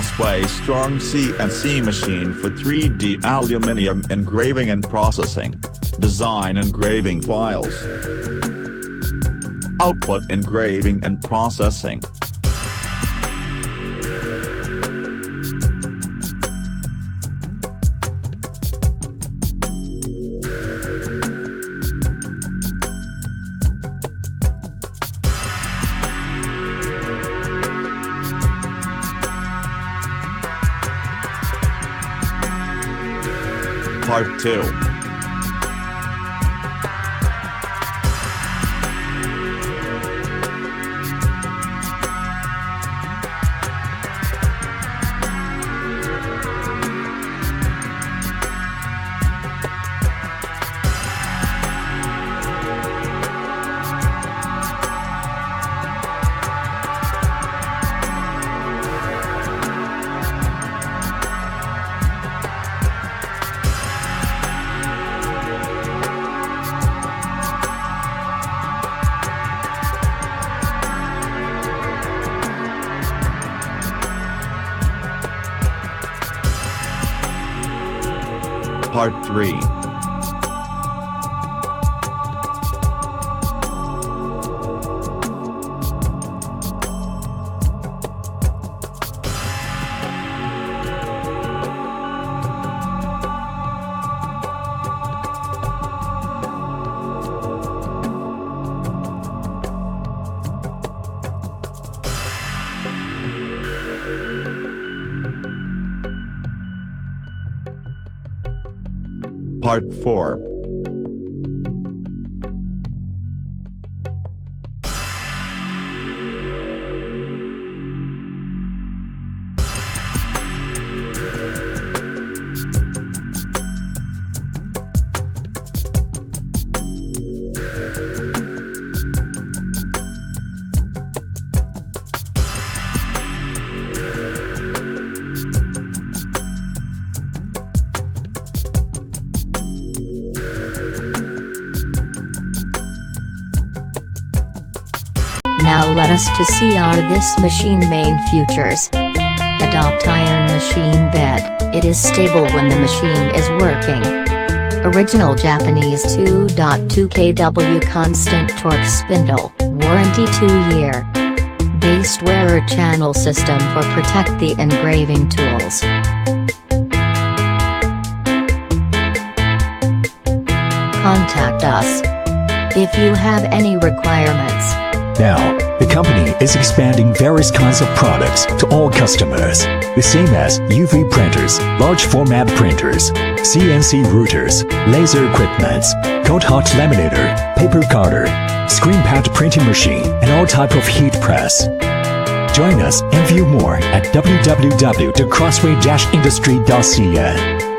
CrossWay Strong CNC machine for 3D aluminium engraving and processing. Design engraving files. Output engraving and processing. Part 2. Part 3. Part 4. Now let us to see are this machine main features. Adopt iron machine bed, it is stable when the machine is working. Original Japanese 2.2 kW constant torque spindle, warranty 2 year. Based wearer channel system for protect the engraving tools. Contact us if you have any requirements. Now, the company is expanding various kinds of products to all customers, the same as UV printers, large format printers, CNC routers, laser equipments, cold hot laminator, paper cutter, screen pad printing machine, and all type of heat press. Join us and view more at www.crossway-industry.cn.